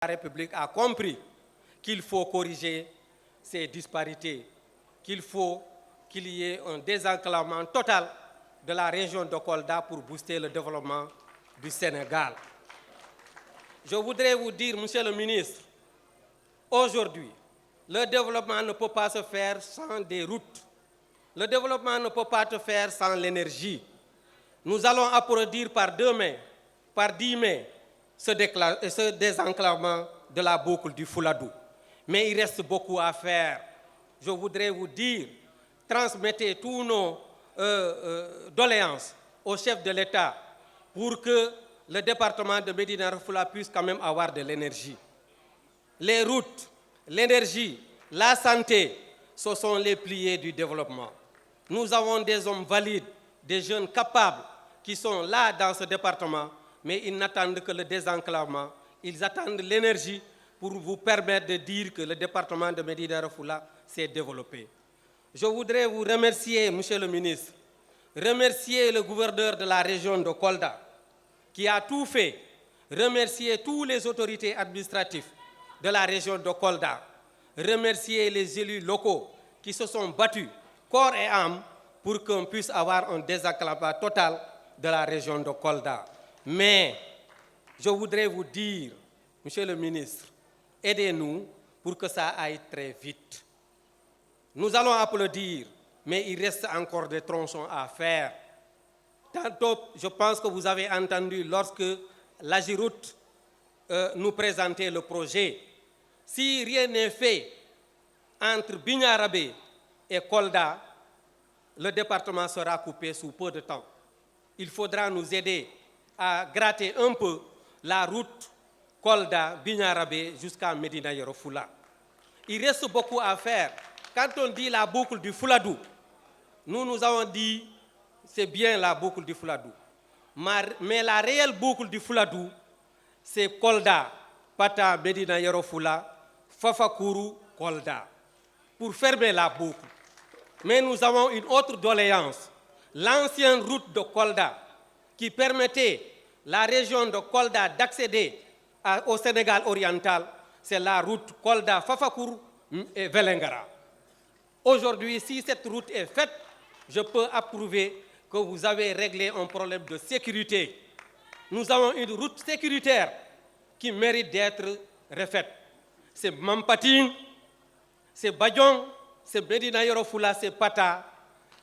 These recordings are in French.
La République a compris qu'il faut corriger ces disparités, qu'il faut qu'il y ait un désenclavement total de la région de Kolda pour booster le développement du Sénégal. Je voudrais vous dire, Monsieur le ministre, aujourd'hui, le développement ne peut pas se faire sans des routes. Le développement ne peut pas se faire sans l'énergie. Nous allons applaudir par 2 mai, par 10 mai, ce désenclavement de la boucle du Fouladou. Mais il reste beaucoup à faire. Je voudrais vous dire, transmettez tous nos doléances au chef de l'État pour que le département de Médina Yoro Foulah puisse quand même avoir de l'énergie. Les routes, l'énergie, la santé, ce sont les piliers du développement. Nous avons des hommes valides, des jeunes capables qui sont là dans ce département, mais ils n'attendent que le désenclavement, ils attendent l'énergie pour vous permettre de dire que le département de Médina Yoro Foulah s'est développé. Je voudrais vous remercier, Monsieur le ministre, remercier le gouverneur de la région de Kolda, qui a tout fait, remercier toutes les autorités administratives de la région de Kolda, remercier les élus locaux qui se sont battus corps et âme pour qu'on puisse avoir un désenclavement total de la région de Kolda. Mais je voudrais vous dire, Monsieur le ministre, aidez-nous pour que ça aille très vite. Nous allons applaudir, mais il reste encore des tronçons à faire. Tantôt, je pense que vous avez entendu lorsque l'Agiroute nous présentait le projet. Si rien n'est fait entre Bignarabé et Kolda, le département sera coupé sous peu de temps. Il faudra nous aider à gratter un peu la route Kolda-Bignarabé jusqu'à Médina Yoro Foulah. Il reste beaucoup à faire. Quand on dit la boucle du Fouladou, nous avons dit c'est bien la boucle du Fouladou. Mais la réelle boucle du Fouladou, c'est Kolda, Pata, Médina Yoro Foulah, Fafakuru, Kolda, pour fermer la boucle. Mais nous avons une autre doléance. L'ancienne route de Kolda, qui permettait la région de Kolda d'accéder au Sénégal oriental, c'est la route Kolda-Fafakuru et Velengara. Aujourd'hui, si cette route est faite, je peux approuver que vous avez réglé un problème de sécurité. Nous avons une route sécuritaire qui mérite d'être refaite. C'est Mampatine, c'est Badiong, c'est Médina Yoro Foulah, c'est Pata,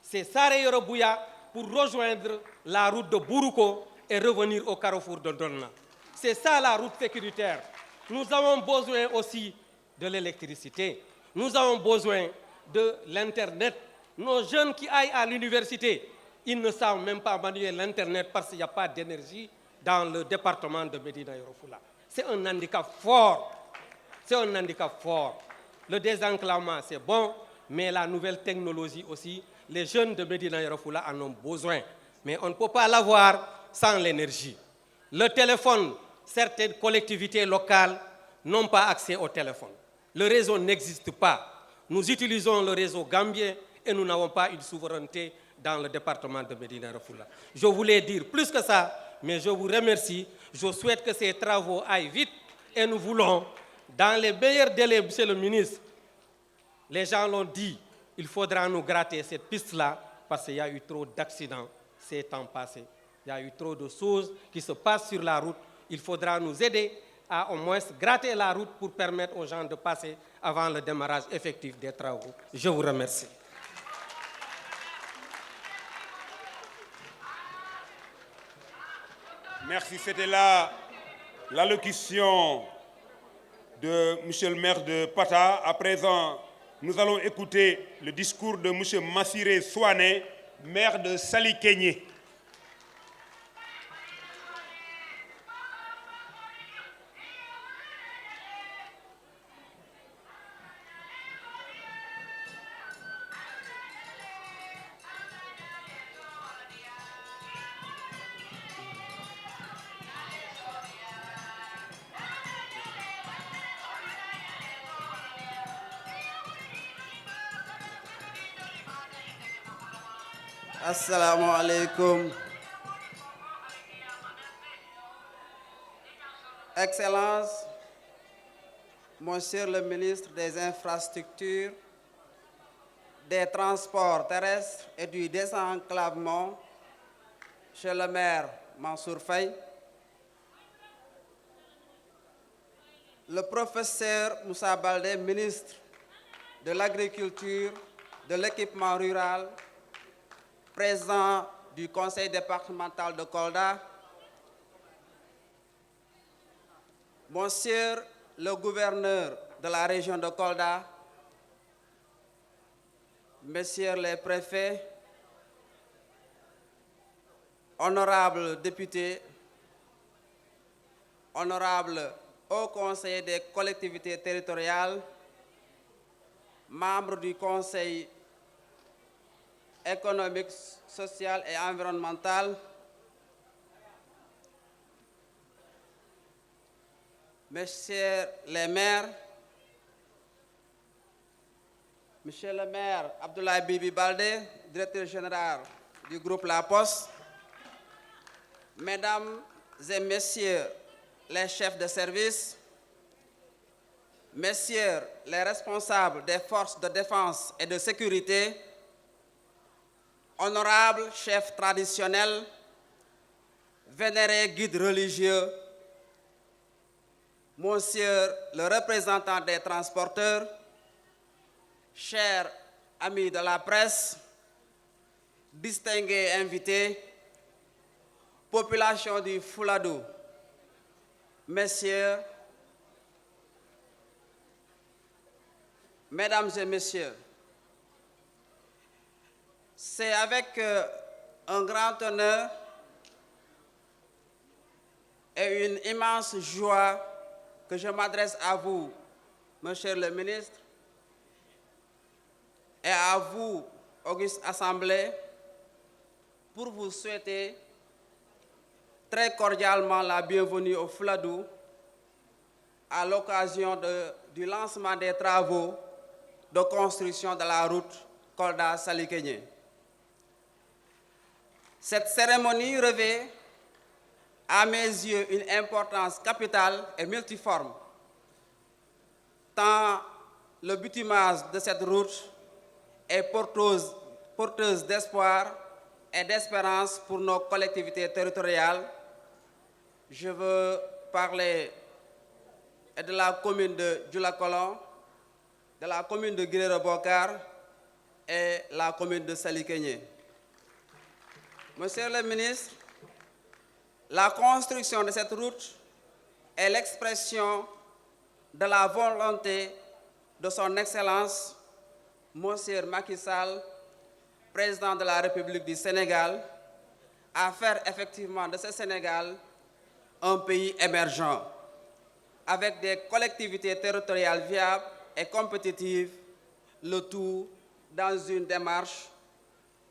c'est Sare Yoro Bouya pour rejoindre la route de Buruko et revenir au carrefour de Donna. C'est ça la route sécuritaire. Nous avons besoin aussi de l'électricité. Nous avons besoin de l'Internet. Nos jeunes qui aillent à l'université, ils ne savent même pas manier l'Internet parce qu'il n'y a pas d'énergie dans le département de Médina Yoro Foulah. C'est un handicap fort. C'est un handicap fort. Le désenclavement, c'est bon, mais la nouvelle technologie aussi, les jeunes de Médina Yoro Foulah en ont besoin. Mais on ne peut pas l'avoir sans l'énergie. Le téléphone, certaines collectivités locales n'ont pas accès au téléphone. Le réseau n'existe pas. Nous utilisons le réseau gambien et nous n'avons pas une souveraineté dans le département de Médina Yoro Foulah. Je voulais dire plus que ça, mais je vous remercie. Je souhaite que ces travaux aillent vite et nous voulons, dans les meilleurs délais, Monsieur le ministre, les gens l'ont dit, il faudra nous gratter cette piste-là parce qu'il y a eu trop d'accidents ces temps passés. Il y a eu trop de choses qui se passent sur la route. Il faudra nous aider à au moins gratter la route pour permettre aux gens de passer avant le démarrage effectif des travaux. Je vous remercie. Merci. C'était là l'allocution de M. le maire de Pata. À présent, nous allons écouter le discours de M. Massiré Souane, maire de Sali-Kenyé. Assalamu alaikum. Excellences, Monsieur le ministre des Infrastructures, des Transports terrestres et du désenclavement, Monsieur le maire Mansour Faye, le professeur Moussa Baldé, ministre de l'Agriculture, de l'Équipement rural, président du conseil départemental de Kolda, Monsieur le gouverneur de la région de Kolda, Messieurs les préfets, honorables députés, honorables hauts conseillers des collectivités territoriales, membres du Conseil économique, social et environnemental, Messieurs les maires, Monsieur le maire Abdoulaye Bibi Baldé, directeur général du groupe La Poste, Mesdames et Messieurs les chefs de service, Messieurs les responsables des forces de défense et de sécurité, honorables chefs traditionnels, vénérés guides religieux, Monsieur le représentant des transporteurs, chers amis de la presse, distingués invités, population du Fouladou, messieurs, mesdames et messieurs, c'est avec un grand honneur et une immense joie que je m'adresse à vous, monsieur le ministre, et à vous, auguste Assemblée, pour vous souhaiter très cordialement la bienvenue au Fouladou à l'occasion du lancement des travaux de construction de la route Kolda-Salikégné. Cette cérémonie revêt à mes yeux une importance capitale et multiforme, tant le bitumage de cette route est porteuse d'espoir et d'espérance pour nos collectivités territoriales. Je veux parler de la commune de Djoulakolon, de la commune de Guirero-Bokar et la commune de Salikégné. Monsieur le ministre, la construction de cette route est l'expression de la volonté de son Excellence, Monsieur Macky Sall, président de la République du Sénégal, à faire effectivement de ce Sénégal un pays émergent, avec des collectivités territoriales viables et compétitives, le tout dans une démarche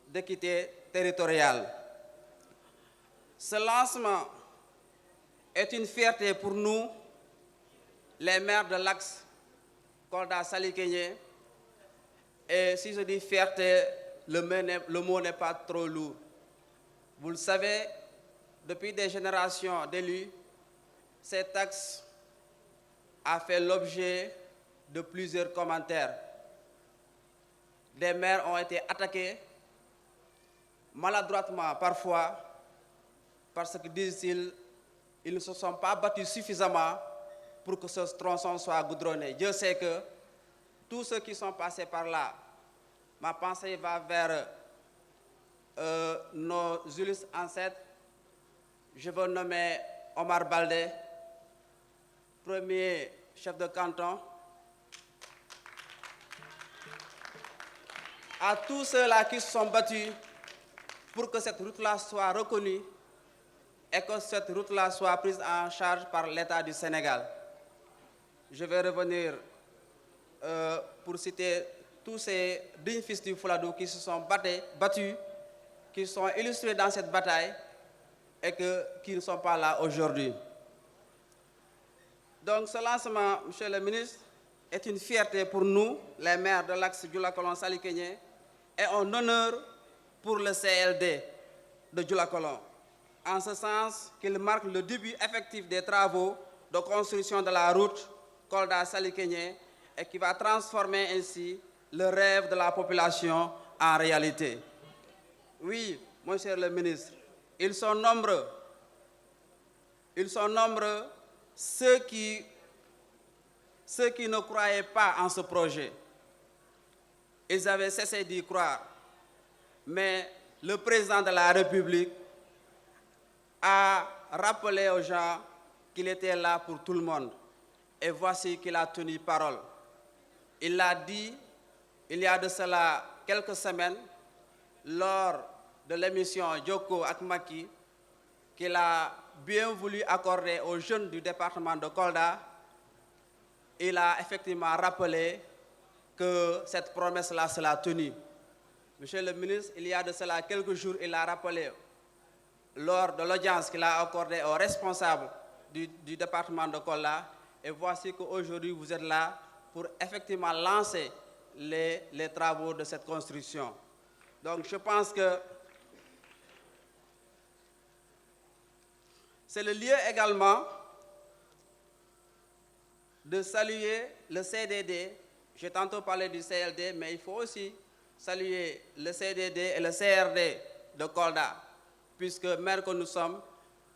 d'équité territoriale. Ce lancement est une fierté pour nous, les maires de l'axe Kolda-Salikégné, et si je dis fierté, le mot n'est pas trop lourd. Vous le savez, depuis des générations d'élus, cet axe a fait l'objet de plusieurs commentaires. Des maires ont été attaqués, maladroitement parfois, parce que, disent-ils, ils ne se sont pas battus suffisamment pour que ce tronçon soit goudronné. Dieu sait que tous ceux qui sont passés par là, ma pensée va vers nos illustres ancêtres. Je veux nommer Omar Baldé, premier chef de canton, à tous ceux-là qui se sont battus pour que cette route-là soit reconnue et que cette route-là soit prise en charge par l'État du Sénégal. Je vais revenir pour citer tous ces dignes fils du Fouladou qui se sont battus, qui sont illustrés dans cette bataille et qui ne sont pas là aujourd'hui. Donc ce lancement, monsieur le ministre, est une fierté pour nous, les maires de l'axe Djoulakolon-Salikégné, et un honneur pour le CLD de Djoulakolon, en ce sens qu'il marque le début effectif des travaux de construction de la route Kolda-Salikégné et qui va transformer ainsi le rêve de la population en réalité. Oui, monsieur le ministre, ils sont nombreux ceux qui ne croyaient pas en ce projet. Ils avaient cessé d'y croire. Mais le président de la République a rappelé aux gens qu'il était là pour tout le monde. Et voici qu'il a tenu parole. Il l'a dit il y a de cela quelques semaines lors de l'émission Joko ak Macky qu'il a bien voulu accorder aux jeunes du département de Kolda. Il a effectivement rappelé que cette promesse-là sera tenue. Monsieur le ministre, il y a de cela quelques jours, il a rappelé lors de l'audience qu'il a accordée aux responsables du département de Kolda. Et voici qu'aujourd'hui, vous êtes là pour effectivement lancer les travaux de cette construction. Donc je pense que c'est le lieu également de saluer le CDD. J'ai tantôt parlé du CLD, mais il faut aussi saluer le CDD et le CRD de Kolda, puisque maire que nous sommes,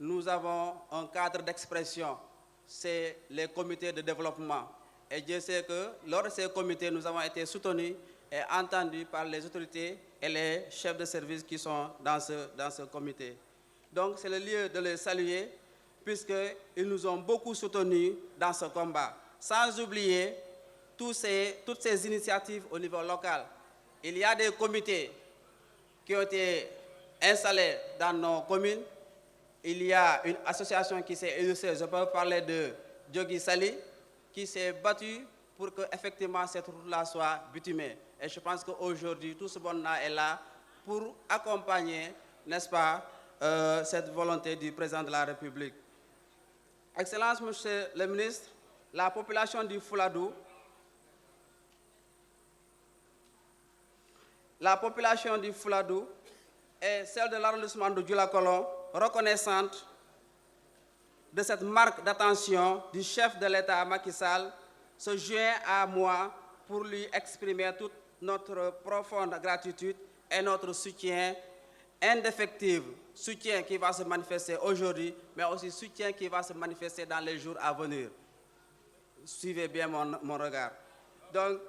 nous avons un cadre d'expression, c'est les comités de développement. Et Dieu sait que lors de ces comités, nous avons été soutenus et entendus par les autorités et les chefs de service qui sont dans ce comité. Donc c'est le lieu de les saluer, puisqu'ils nous ont beaucoup soutenus dans ce combat. Sans oublier toutes ces initiatives au niveau local. Il y a des comités qui ont été installés dans nos communes. Il y a une association qui s'est illustrée, je peux parler de Djogi Sali, qui s'est battue pour que effectivement cette route-là soit bitumée. Et je pense qu'aujourd'hui, tout ce monde-là est là pour accompagner, n'est-ce pas, cette volonté du président de la République. Excellence, monsieur le ministre, la population du Fouladou, et celle de l'arrondissement de Dioula-Colon, reconnaissante de cette marque d'attention du chef de l'État Macky Sall, se joint à moi pour lui exprimer toute notre profonde gratitude et notre soutien indéfectible, soutien qui va se manifester aujourd'hui, mais aussi soutien qui va se manifester dans les jours à venir. Suivez bien mon regard. Donc,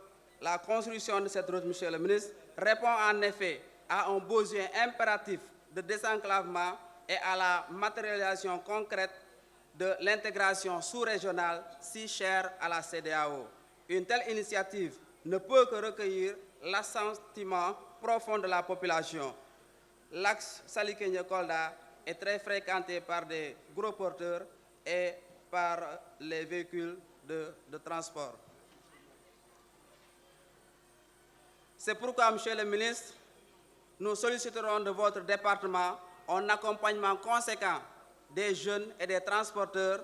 la construction de cette route, monsieur le ministre, répond en effet à un besoin impératif de désenclavement et à la matérialisation concrète de l'intégration sous-régionale si chère à la CEDEAO. Une telle initiative ne peut que recueillir l'assentiment profond de la population. L'axe Salikégné-Kolda est très fréquenté par des gros porteurs et par les véhicules de transport. C'est pourquoi, monsieur le ministre, nous solliciterons de votre département un accompagnement conséquent des jeunes et des transporteurs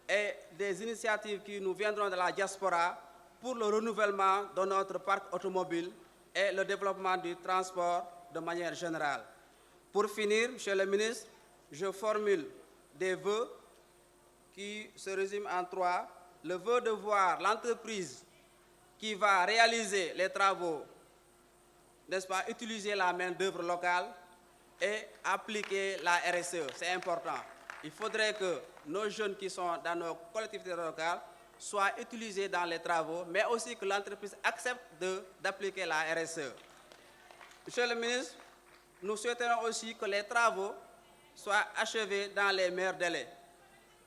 et des initiatives qui nous viendront de la diaspora pour le renouvellement de notre parc automobile et le développement du transport de manière générale. Pour finir, monsieur le ministre, je formule des vœux qui se résument en 3. Le vœu de voir l'entreprise qui va réaliser les travaux, n'est-ce pas, utiliser la main-d'œuvre locale et appliquer la RSE. C'est important. Il faudrait que nos jeunes qui sont dans nos collectivités locales soient utilisés dans les travaux, mais aussi que l'entreprise accepte d'appliquer la RSE. Monsieur le ministre, nous souhaitons aussi que les travaux soient achevés dans les meilleurs délais.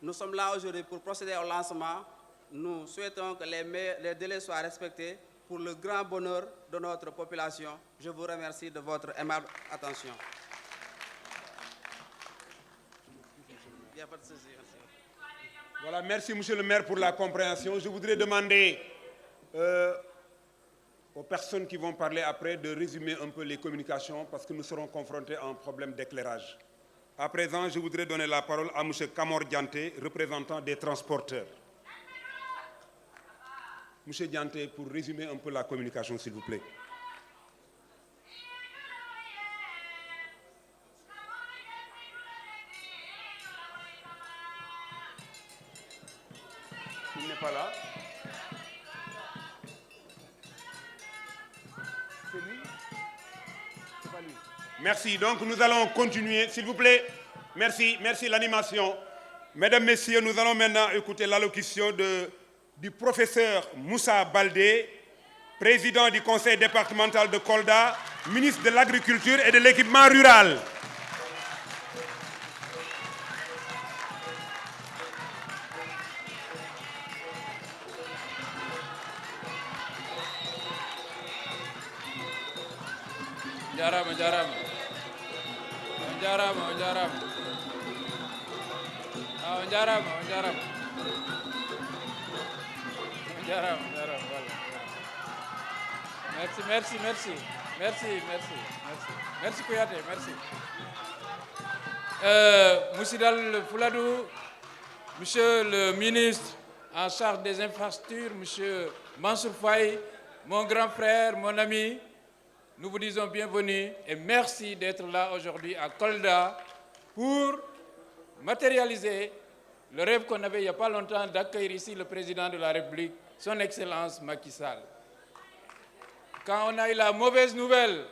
Nous sommes là aujourd'hui pour procéder au lancement. Nous souhaitons que les délais soient respectés pour le grand bonheur de notre population. Je vous remercie de votre aimable attention. Voilà, merci monsieur le maire pour la compréhension. Je voudrais demander aux personnes qui vont parler après de résumer un peu les communications parce que nous serons confrontés à un problème d'éclairage. À présent, je voudrais donner la parole à monsieur Kamor Dianté, représentant des transporteurs. Monsieur Dianté, pour résumer un peu la communication, s'il vous plaît. Il n'est pas là. Merci. Donc nous allons continuer, s'il vous plaît. Merci, merci l'animation. Mesdames, Messieurs, nous allons maintenant écouter l'allocution du professeur Moussa Baldé, président du conseil départemental de Kolda, ministre de l'Agriculture et de l'équipement rural. Jarama, jarama. On jarama, on jarama. Ah, on jarama, on jarama. On jarama, jarama, voilà. Merci, merci, merci. Merci, merci, merci. Merci Kouyaté, merci. Moussidal Fouladou, monsieur le ministre en charge des infrastructures, monsieur Mansour Faye, mon grand frère, mon ami, nous vous disons bienvenue et merci d'être là aujourd'hui à Kolda pour matérialiser le rêve qu'on avait il n'y a pas longtemps d'accueillir ici le président de la République, son Excellence Macky Sall. Quand on a eu la mauvaise nouvelle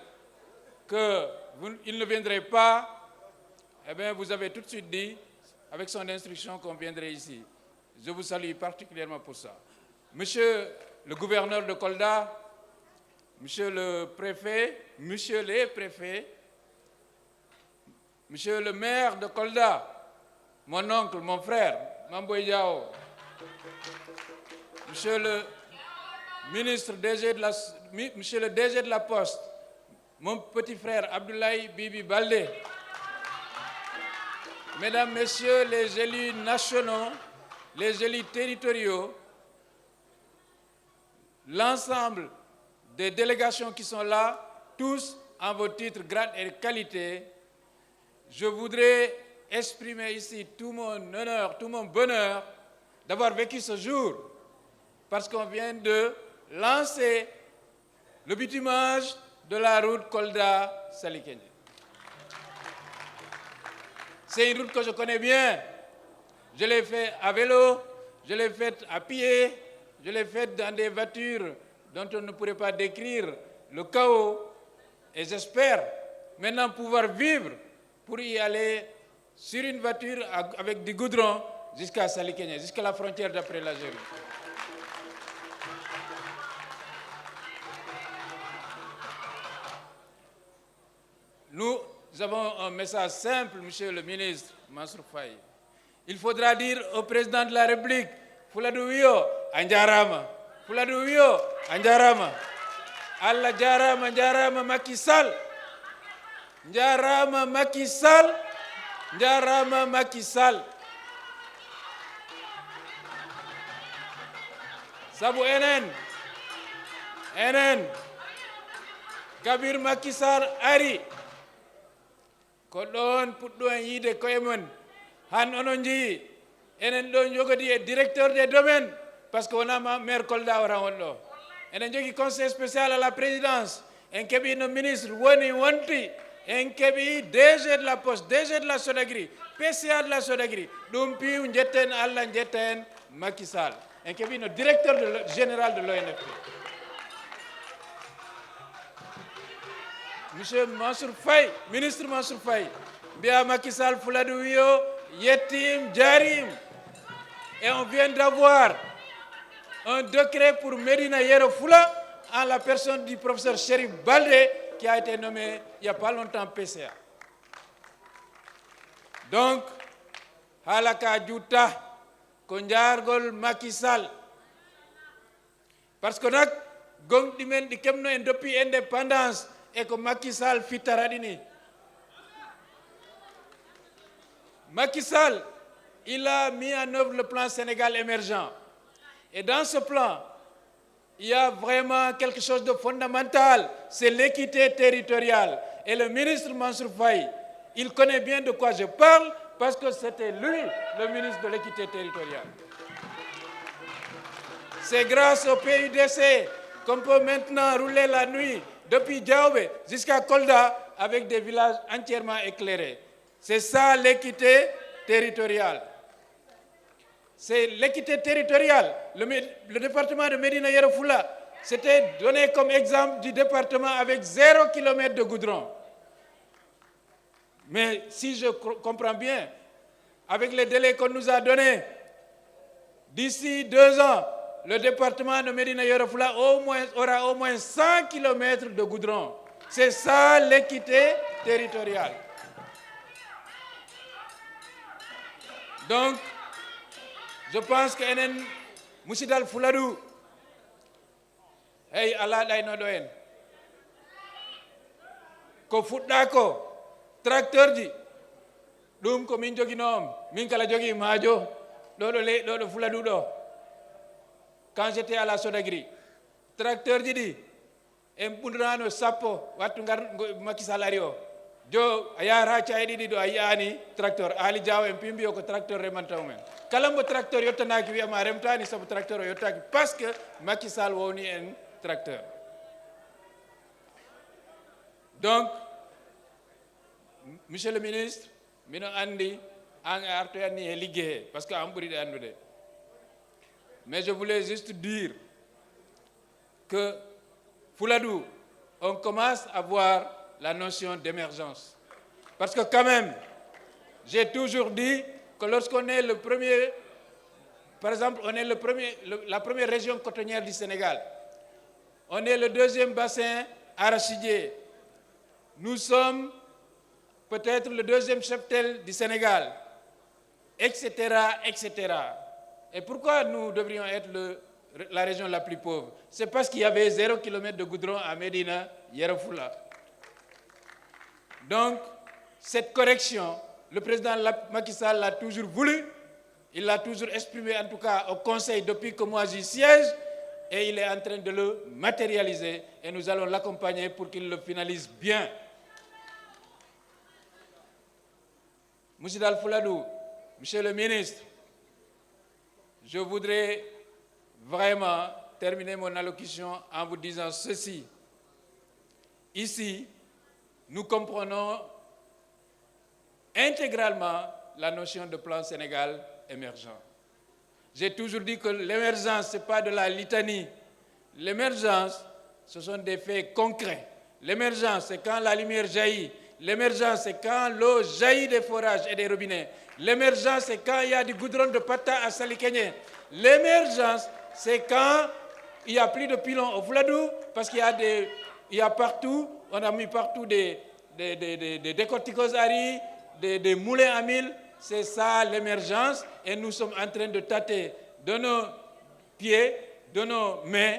qu'il ne viendrait pas, eh bien, vous avez tout de suite dit, avec son instruction, qu'on viendrait ici. Je vous salue particulièrement pour ça. Monsieur le gouverneur de Kolda, monsieur le préfet, monsieur les préfets, monsieur le maire de Kolda, mon oncle, mon frère, Mamboy Yao, monsieur le ministre monsieur le DG de la Poste, mon petit frère Abdoulaye Bibi Baldé, mesdames, messieurs les élus nationaux, les élus territoriaux, l'ensemble des délégations qui sont là, tous en vos titres, grades et qualités, je voudrais exprimer ici tout mon honneur, tout mon bonheur d'avoir vécu ce jour, parce qu'on vient de lancer le bitumage de la route Kolda-Salikégné. C'est une route que je connais bien. Je l'ai faite à vélo, je l'ai faite à pied, je l'ai faite dans des voitures dont on ne pourrait pas décrire le chaos. Et j'espère maintenant pouvoir vivre pour y aller sur une voiture avec du goudron jusqu'à Salikégné, jusqu'à la frontière d'après l'Algérie. Nous avons un message simple, monsieur le ministre Mansour Faye. Il faudra dire au président de la République, Fouladou Wio, Anjarama. Fouladou Wio, Anjarama. Allah Jarama, Jarama Macky Sall. Jarama Macky Sall. Jarama Macky Sall. Sabu enen. Kabir Macky Sall ari. Ko ɗon puɗɗo en yiide koye mon han onon jeeyi enen ɗo jogodi e directeur des domaines parce que wona maire Kolda wata on ɗo enen jogui conseil spécial à la présidence en keeɓi no ministre wonti en keeɓi DG de la poste DG de la Sodagri PCA de la Sodagri ɗum piiw jetten Allah jetten Macky Sall en keeɓi no directeur général de l'ONFP. Monsieur Mansour Faye, ministre Mansour Faye, Bia Macky Sall Fouladou Wio, Yetim, Djarim. Et on vient d'avoir un décret pour Medina Yero Foula en la personne du professeur Chérif Baldé qui a été nommé il n'y a pas longtemps PCA. Donc, Halaka Djouta, Konjargol Macky Sall. Parce que nous avons depuis l'indépendance et que Macky Sall fitaradini. Macky Sall, il a mis en œuvre le plan Sénégal émergent. Et dans ce plan, il y a vraiment quelque chose de fondamental, c'est l'équité territoriale. Et le ministre Mansour Faye, il connaît bien de quoi je parle parce que c'était lui, le ministre de l'équité territoriale. C'est grâce au PUDC qu'on peut maintenant rouler la nuit depuis Diaobé jusqu'à Kolda avec des villages entièrement éclairés. C'est ça l'équité territoriale. c'est l'équité territoriale. Le département de Médina Yoro Foulah s'était donné comme exemple du département avec 0 km de goudron. Mais si je comprends bien, avec les délais qu'on nous a donnés, d'ici 2 ans, le département de Médina Yoro Foulah aura au moins 100 km de goudron. C'est ça l'équité territoriale. Donc, je pense que enen musidal Fuladu, hey Allah day no doen, ko fuɗɗa ko tracteur ji ɗum ko min joginom min kala jogi maajo ɗo Fuladu ɗo. Quand j'étais à la Sodagri, tracteur ji ɗi en ɓundrano sappo wattu Macky Sall ari o jo a yahata caye ɗiɗi ɗo a yiyani tracteur Ali Diaw en pimbi o ko tracteur remantaw men kala mbo tracteur yettanaki wiyama remtani saabu tracteur o yettaki parce que Macky Sall woni en tracteur. Donc monsieur le ministre mino andi an e artoyanni e liggey parce que an ɓuuriɗe andude, mais je voulais juste dire que Fouladou, on commence à voir la notion d'émergence. Parce que quand même, j'ai toujours dit que lorsqu'on est le premier, par exemple, on est la première région cotonnière du Sénégal, on est le deuxième bassin arachidier, nous sommes peut-être le deuxième cheptel du Sénégal, etc., etc. Et pourquoi nous devrions être la région la plus pauvre? C'est parce qu'il y avait 0 km de goudron à Médina Yoro Foulah. Donc, cette correction, le président Macky Sall l'a toujours voulu, il l'a toujours exprimé en tout cas au Conseil depuis que moi j'y siège, et il est en train de le matérialiser, et nous allons l'accompagner pour qu'il le finalise bien. Monsieur Dal Fouladou, monsieur le ministre, je voudrais vraiment terminer mon allocution en vous disant ceci. Ici, nous comprenons intégralement la notion de plan Sénégal émergent. J'ai toujours dit que l'émergence, ce n'est pas de la litanie. L'émergence, ce sont des faits concrets. L'émergence, c'est quand la lumière jaillit. L'émergence, c'est quand l'eau jaillit des forages et des robinets. L'émergence, c'est quand il y a du goudron de pata à Salikényé. L'émergence, c'est quand il n'y a plus de pilons au Fouladou, parce qu'il y a partout, on a mis partout des décorticeuses à riz, des moulins à mil. C'est ça l'émergence, et nous sommes en train de tâter de nos pieds, de nos mains,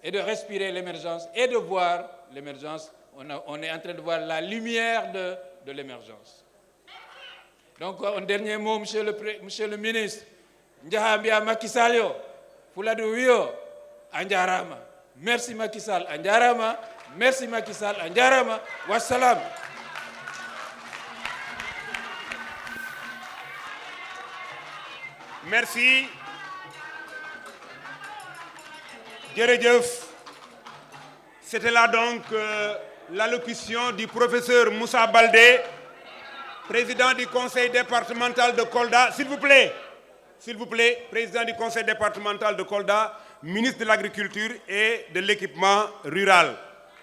et de respirer l'émergence, et de voir l'émergence. On est en train de voir la lumière de l'émergence. Donc, un dernier mot, monsieur le ministre. Njaha Macky Sall yo, Fouladou wiyo, anjarama. Merci Macky Sall, anjarama. Merci Macky Sall, anjarama. Wassalam. Merci. Djeredjeuf. C'était là donc l'allocution du professeur Moussa Baldé, président du conseil départemental de Kolda. S'il vous plaît, président du conseil départemental de Kolda, ministre de l'Agriculture et de l'équipement rural.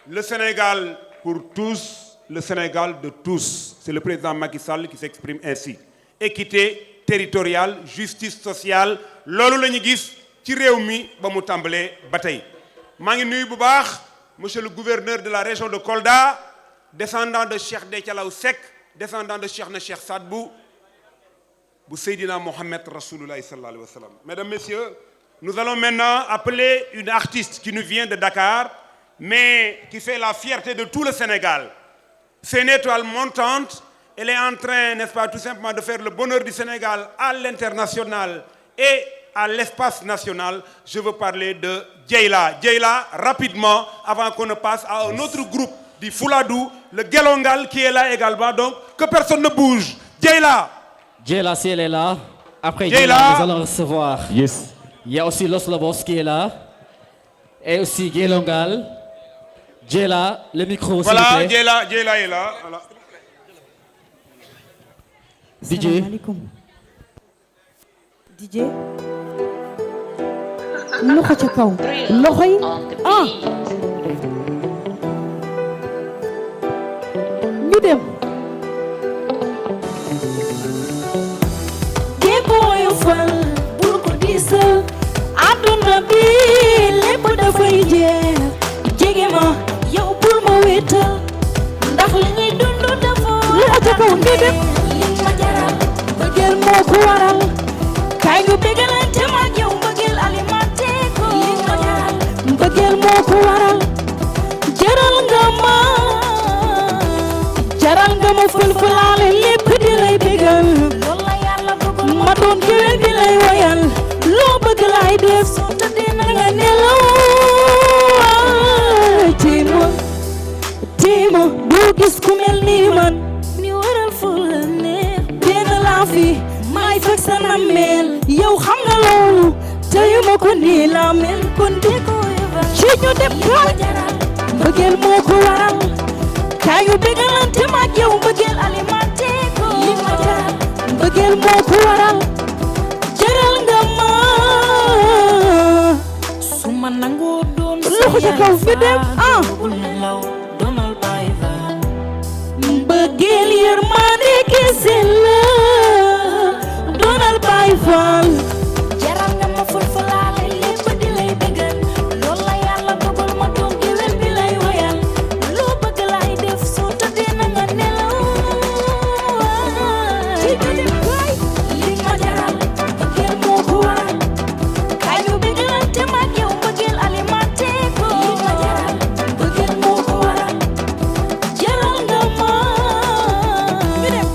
Le Sénégal pour tous, le Sénégal de tous. C'est le président Macky Sall qui s'exprime ainsi. Équité territoriale, justice sociale, lolu lañu gis ci réew mi ba mu tambalé batay. Ma ngi nuyu bu baax monsieur le gouverneur de la région de Kolda, descendant de Cheikh Dethialaw Seck, descendant de Cheikh Cheikh Sadbou, bu Seydina Mohamed Rasulullah sallallahu alayhi wa sallam. Mesdames, Messieurs, nous allons maintenant appeler une artiste qui nous vient de Dakar, mais qui fait la fierté de tout le Sénégal. C'est une étoile montante. Elle est en train, n'est-ce pas, tout simplement de faire le bonheur du Sénégal à l'international et à l'espace national. Je veux parler de Djeila. Djeila, rapidement, avant qu'on ne passe à un autre groupe du Fouladou, le Gelongal qui est là également. Donc, que personne ne bouge. Djeila. Djeila, si elle est là. Après Djeila, Djeila, nous allons recevoir. Yes. Il y a aussi Los Lobos qui est là. Et aussi Gelongal. Djeila, le micro, s'il vous plaît. Voilà, Djeila est là. Voilà. DJ. DJ loxo ca kaw loxo yi ñu dem képp mooy fal bul ko diisal àdduna bi lépp dafay jeex jege ma yow bul ma wéetal ndax li ñuy dund dafa loxo ca kaw ñu dem li ma jaral bëggeel moo ko waral kaay ñu bégalante ma ak yow mbëggeel alimenté ko li ma jaral bëggeel moo ko waral jaral nga ma fël-fëlaale lépp di lay bégal loolu la yàlla bëggoon ma doon géwél di lay woyal loo bëgg laay def soo tëddee na nga nelaw téema doo gis ku mel ni man ni waral fu la neex benn laa fi maay fekk sa nammeel yow xam nga loolu teyu ma ko nii laa mel kon de ko ci ñu dem kaay bëggeel moo ko waral kaay ñu bégalante ma ak yow bëggeel alimenté ko li ma jaral bëggeel moo ko waral jaral nga ma su ma nangoo doon loxo ca kaw fi dem law donal bay fa bëggeel yërmande kese la doonal Baay Faal jaral nga ma fël-fëlaale lépp di lay bégal loolu la yàlla dogal ma doon géwél bi lay woyal loo bëgg lay def soo tëddee na nga nelaw ci dem kaay li ma jaral bëggeel moo ko waral kaay ñu bégalante ma ak yow mbëggeel alimenté ko li ma jaral bëggeel moo ko waral jaral nga ma ñu dem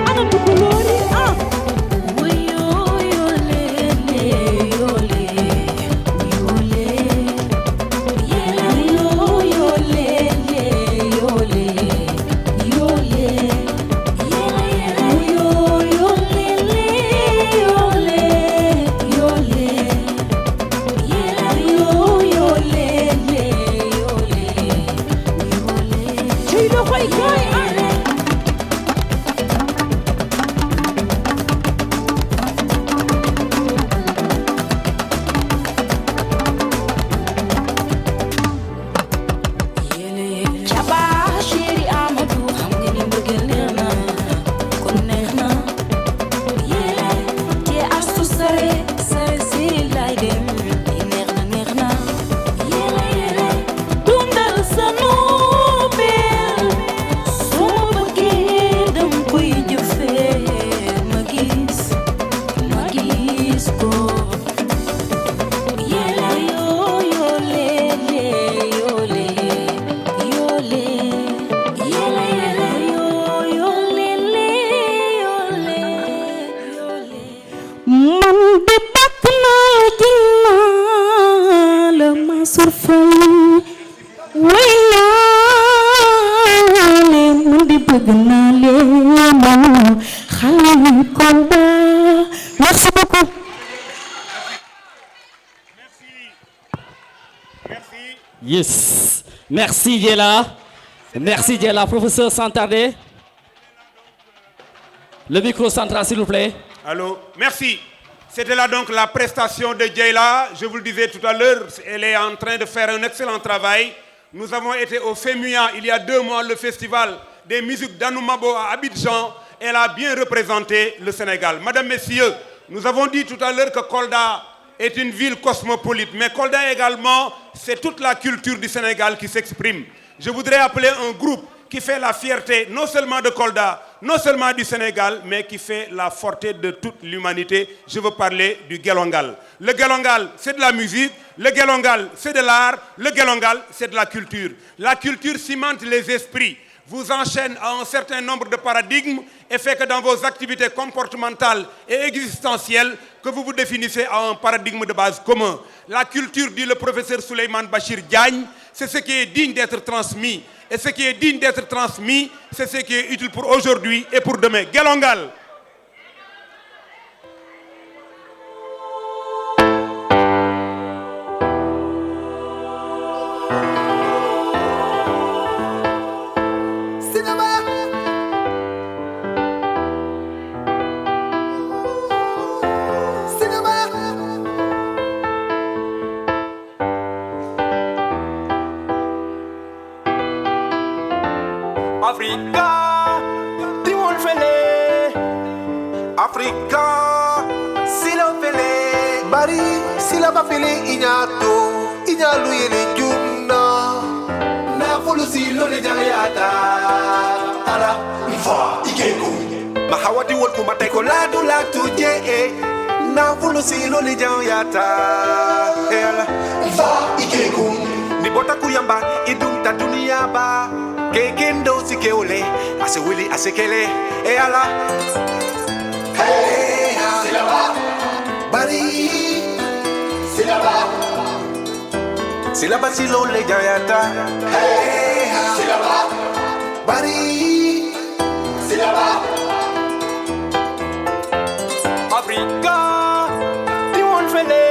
ana tukulóori ciy loxoy kaay Caba chéri Amadou xam nga ni mbëggeel neex na kon neex na yéele te astu sare sare si lay dem neex na yéele dundal sa noobeel soo ma bëggee dam koy jëfee ma gis ko yéele yoo leele yéele yoo leele man de bakk naa ginnaaw la ma surfal way naa leen man de bëgg naa leen xale yi Kolda merci beaucoup Yes. Merci Diela. Merci Diela. Professeur, sans tarder. Le micro central, s'il vous plaît. Allô, merci. C'était là donc la prestation de Dieyla. Je vous le disais tout à l'heure, elle est en train de faire un excellent travail. Nous avons été au FEMUA il y a 2 mois, le festival des musiques d'Anoumabo à Abidjan. Elle a bien représenté le Sénégal. Madame, Messieurs, nous avons dit tout à l'heure que Kolda est une ville cosmopolite. Mais Kolda également, c'est toute la culture du Sénégal qui s'exprime. Je voudrais appeler un groupe qui fait la fierté non seulement de Kolda, non seulement du Sénégal, mais qui fait la fierté de toute l'humanité. Je veux parler du Gelongal. Le Gelongal, c'est de la musique. Le Gelongal, c'est de l'art. Le Gelongal, c'est de la culture. La culture cimente les esprits, vous enchaîne à un certain nombre de paradigmes et fait que dans vos activités comportementales et existentielles, que vous vous définissez à un paradigme de base commun. La culture, dit le professeur Souleymane Bachir Diagne, c'est ce qui est digne d'être transmis. Et ce qui est digne d'être transmis, c'est ce qui est utile pour aujourd'hui et pour demain. Gelongal. Africa, Timon Fele. Africa, Silo Fele. Bari, Sila Bafele Inyato, Inyalu Yele Juna. Na Fulu Silo Le Jayata. Ala, Mfa, Ikegu. Mahawadi Wol Kumateko Ladu Latu Je. Na Fulu Silo Le Jayata. Ala, Mfa, Ikegu. Ni bota kuyamba idunta dunia ba kekendo sikeole asewili asekele e ala hey silaba bari silaba silo le jayata hey silaba bari silaba Africa Timon Fele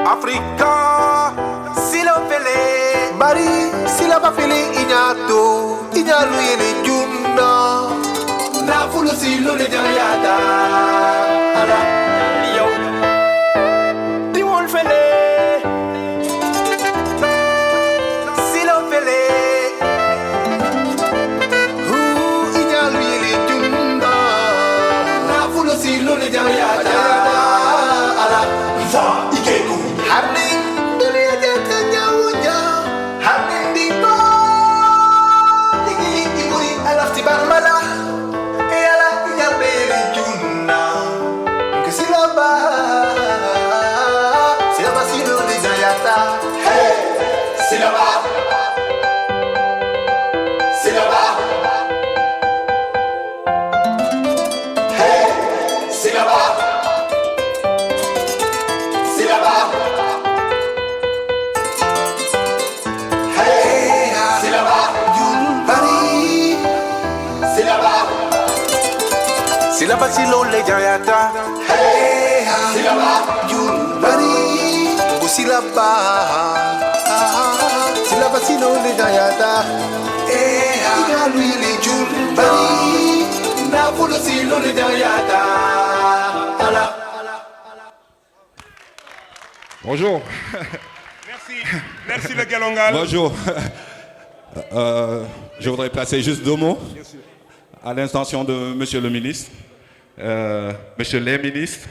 Africa Bari, sila ba fili inyato, inyalu yele juna. Na fulu silo le jayada. Ala, yo. Timon Fele. Silo Fele. Inyalu yele juna. Na fulu silo le jayada. Ala, fa ikeku. Harni. Silaba silo le jayata hey silaba jun bari silaba silaba silo le jayata hey igalu le jun bari na fulo silo le jayata ala. Bonjour. Merci le Gelongal. Bonjour. Je voudrais placer juste 2 mots à l'intention de Monsieur le ministre. Monsieur les ministres,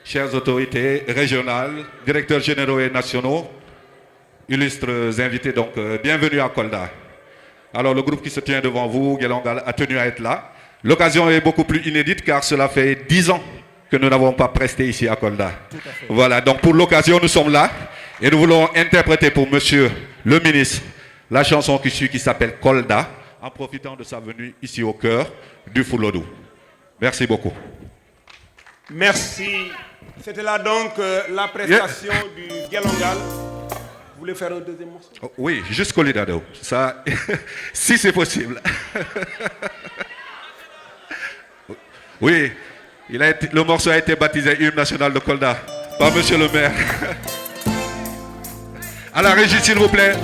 chères autorités régionales, directeurs généraux et nationaux, illustres invités, donc bienvenue à Kolda. Alors le groupe qui se tient devant vous, Gelongal, a tenu à être là. L'occasion est beaucoup plus inédite car cela fait 10 ans que nous n'avons pas presté ici à Kolda. Voilà, donc pour l'occasion nous sommes là et nous voulons interpréter pour Monsieur le ministre la chanson qui suit qui s'appelle Kolda, en profitant de sa venue ici au cœur du Fulodou. Merci beaucoup. Merci. C'était là donc la prestation du Gelongal. Vous voulez faire un deuxième morceau? Oh, oui, juste Kolidado. Ça, si c'est possible. Oui, le morceau a été baptisé Hymne national de Kolda par Monsieur le maire. À la régie, s'il vous plaît.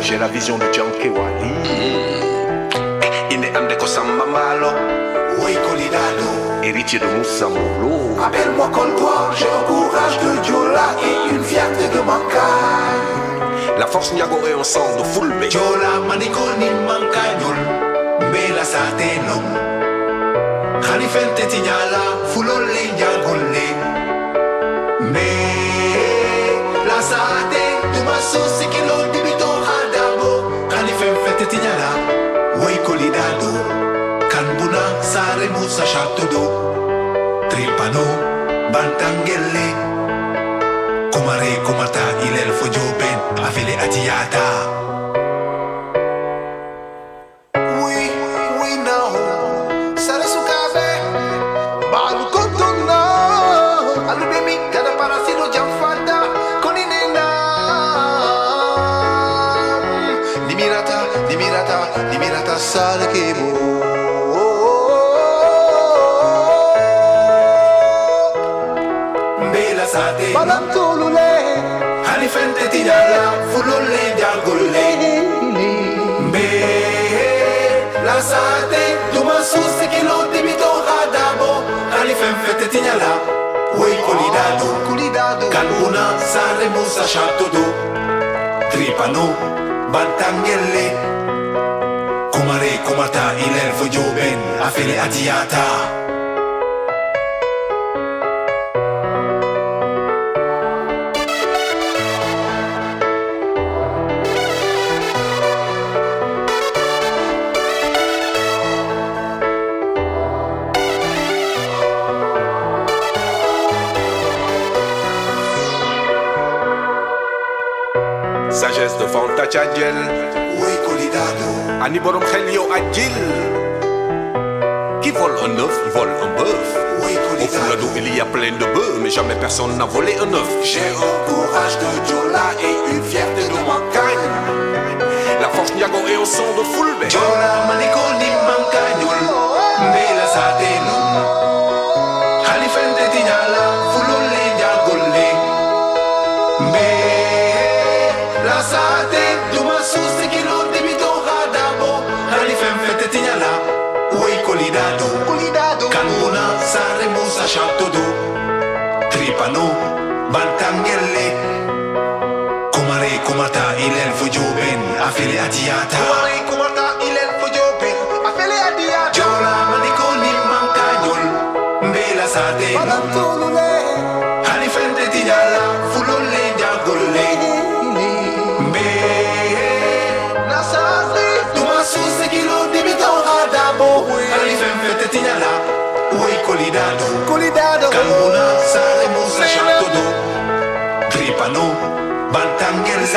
J'ai la vision de Djanké Wali. Ine ande ko samba malo. Oui, Kolidado. Héritier de Moussa Molo. Appelle-moi Koldoir, j'ai un courage de Diola et une fierté de Mankai. La force Niago est un sang de Fulbe. Diola maniko ni Mankagnol. Bela satenom. Khalifente tinyala. Fulole Niagole. Mais la sate de ma sauce qui l'on débito. Tinyala, way Kolidado, Kanbuna, Sare Musa Shatodo, Tripano, Bantangele, Kumare Kumata, Ilel Fojoben, Afele Atiata. Oui, oui, now, Sare Sukabe, Balu Kotona, Alubemi, Kada Parasino Jamfada, Koninena. sasana kebo Mbela sate Balam tulule Hani fente tinyala Fulule jagole Mbe La sate Duma susi kilo dimito hadabo Hani fente tinyala Wei kolidado Kanuna sare musa shatodo Tripano Bantangelle Kumare kumata ilelfo joben Afele atiata Sagesse de Fanta Tchadjel Oui, Colidado Ani borom xel yow agil Qui vole un œuf, vole un bœuf Oui, Au Fuladu, il y a plein de bœufs Mais jamais personne n'a volé un œuf J'ai un courage de Jola et une fierté de Mancagne La force Niago et un son de Fulbe Jola maniko ni Mancagnol Mbela satenum Halifente tinyala Fulole jagole Mbe La sate Duma susi kilo debito hadabo Halifente tinyala Oui, Colidado Kanuna sare musa shatodo Tripano Bantangelle Kumare kumata ilelfo joben Afele atiata Jola maniko ni Mancagnol Mbela sate Halifente tinyala Fulole jagole Mbe Duma susi kilo debito hadabo Halifente tinyala Oui, Colidado Kanuna sare musa shatodo Tripano Bantangelle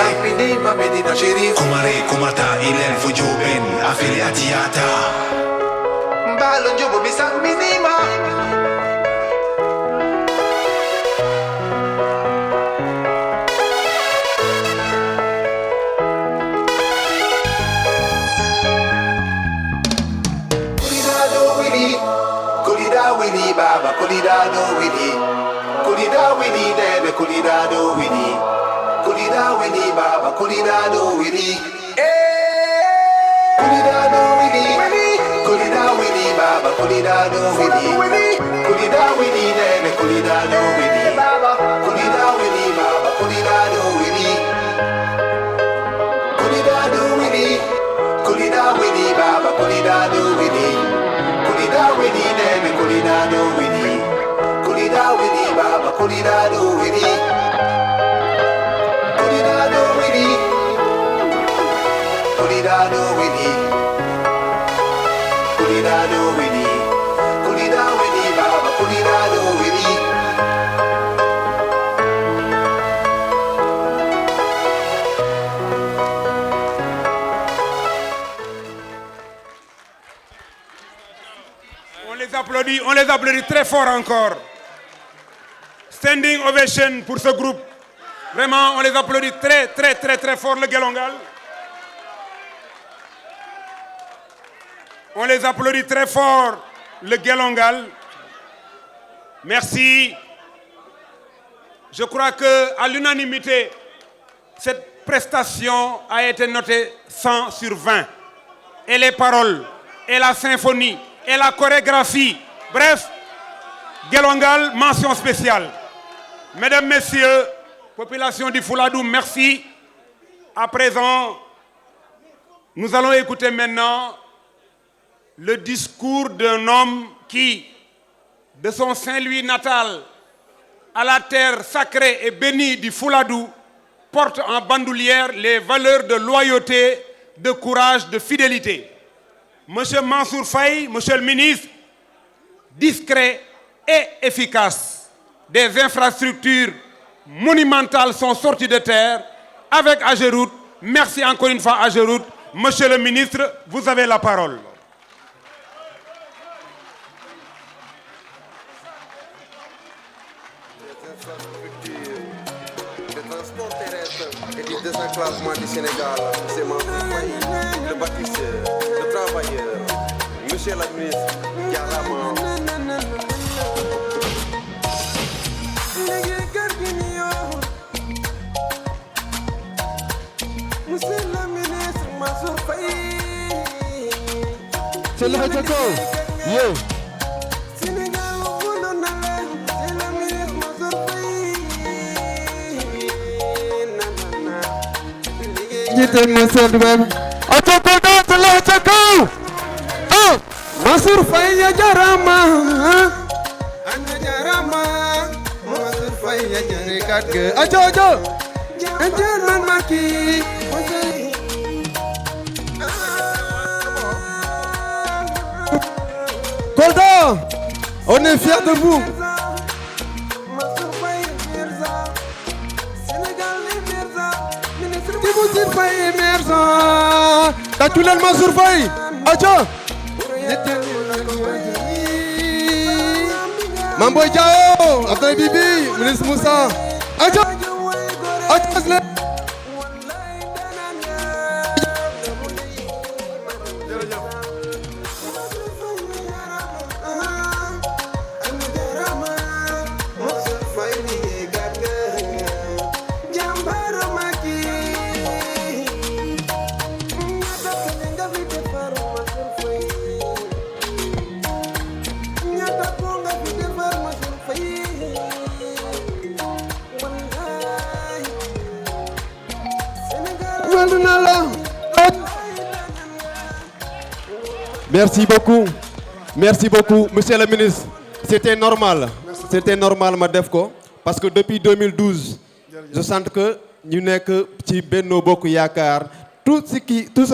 Kumare kumata ilelfo joben Afele atiata Mbalo njobo bisak minima Willy Baba, Colidado Willy, Colida Willy, Nene, Colidado Willy, Colida Willy Baba, Colidado Willy, Colidado Willy, Colida Willy Baba, Colidado Willy, Colida Willy, Nene, Colidado Willy, Colida Willy Baba, Colidado Willy, Colidado Willy, Colida Willy Baba, Colidado Willy. Colida Willy, nene, Colidado Willy, Colida Willy, Baba, Colidado Willy, Colidado Willy, Colidado Willy, Colidado Willy, Colida Willy, Baba, Colidado Willy. On les applaudit très fort encore. Standing ovation pour ce groupe. Vraiment, on les applaudit très fort, le Gelongal. On les applaudit très fort, le Gelongal. Merci. Je crois qu'à l'unanimité, cette prestation a été notée 100 sur 20. Et les paroles, et la symphonie, et la chorégraphie. Bref, Gelongal, mention spéciale. Mesdames, Messieurs, population du Fouladou, merci. À présent, nous allons écouter maintenant le discours d'un homme qui, de son Saint-Louis natal à la terre sacrée et bénie du Fouladou, porte en bandoulière les valeurs de loyauté, de courage, de fidélité. Monsieur Mansour Faye, monsieur le ministre, discret et efficace. Des infrastructures monumentales sont sorties de terre avec Ageroute. Merci encore une fois Ageroute. Monsieur le ministre, vous avez la parole. Le transport terrestre et du désenclavement du Sénégal, c'est Mansour Faye, le bâtisseur, le travail travailleurs. Monsieur le ministre, jaaraama. Monsieur le ministre Mansour Faye. C'est le Hachako. Yo. Jiite Mansour Faye. Hachako c'est le Hachako. Oh, Mansour Faye ya jarama. Anya jarama. Mansour Faye ya jare katge. Acho. Anjan maki. Kolda, on est fiers de vous. Mansour Faye émergent. Tàccu leen Mansour Faye. Acha. Mamboy Diao, Abdoulaye Bibi, ministre Moussa. Acha. Acha. Merci beaucoup, monsieur le ministre. C'était normal ma def ko parce que depuis 2012 je sens que ñu nekk ci Benno Bokk Yaakaar tout ce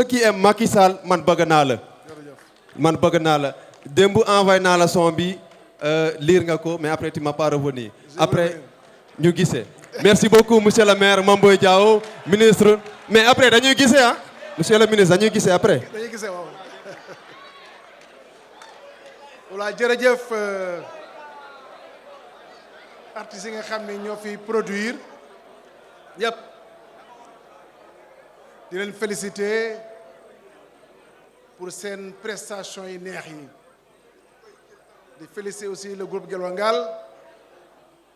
qui est Macky Sall man bëgg naa la démb envoyé naa la son bi lire nga ko mais après tu m'as pas revenu après ñu gisee. Merci beaucoup monsieur le maire Mamboy Diao ministre mais après dañuy gisee monsieur le ministre dañuy gisee après. voilà jërëjëf artistes yi nga xam ne ñoo fi produire yëpp di leen féliciter pour seen prestation yi neex yi di féliciter aussi le groupe Gelongal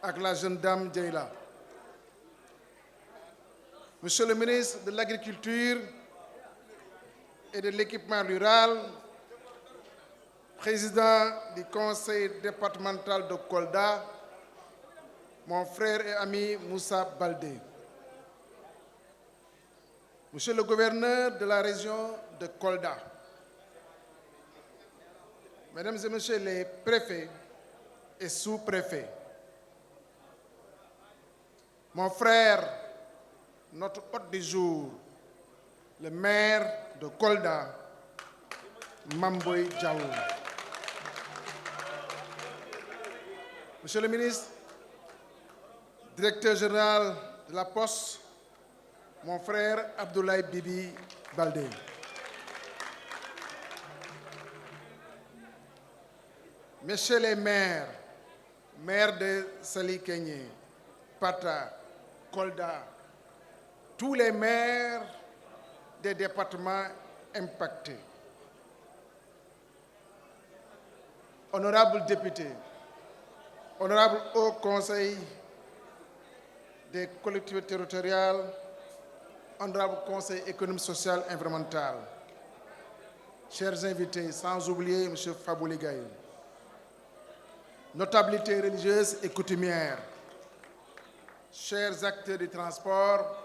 ak la jeune dame Dieyla. Monsieur le ministre de l'Agriculture et de l'Équipement rural, président du conseil départemental de Kolda, mon frère et ami Moussa Baldé. Monsieur le gouverneur de la région de Kolda, mesdames et messieurs les préfets et sous-préfets, mon frère, notre hôte du jour, le maire de Kolda, Mamboy Diao. Monsieur le ministre, directeur général de la Poste, mon frère Abdoulaye Bibi Baldé. Messieurs les maires, maires de Sali Keñe, Pata, Kolda, tous les maires des départements impactés, honorables députés, honorables Haut Conseil des collectivités territoriales, honorable Conseil économique, social et environnemental, chers invités, sans oublier M. Fabou Ligaye, notabilités religieuses et coutumières, chers acteurs du transport,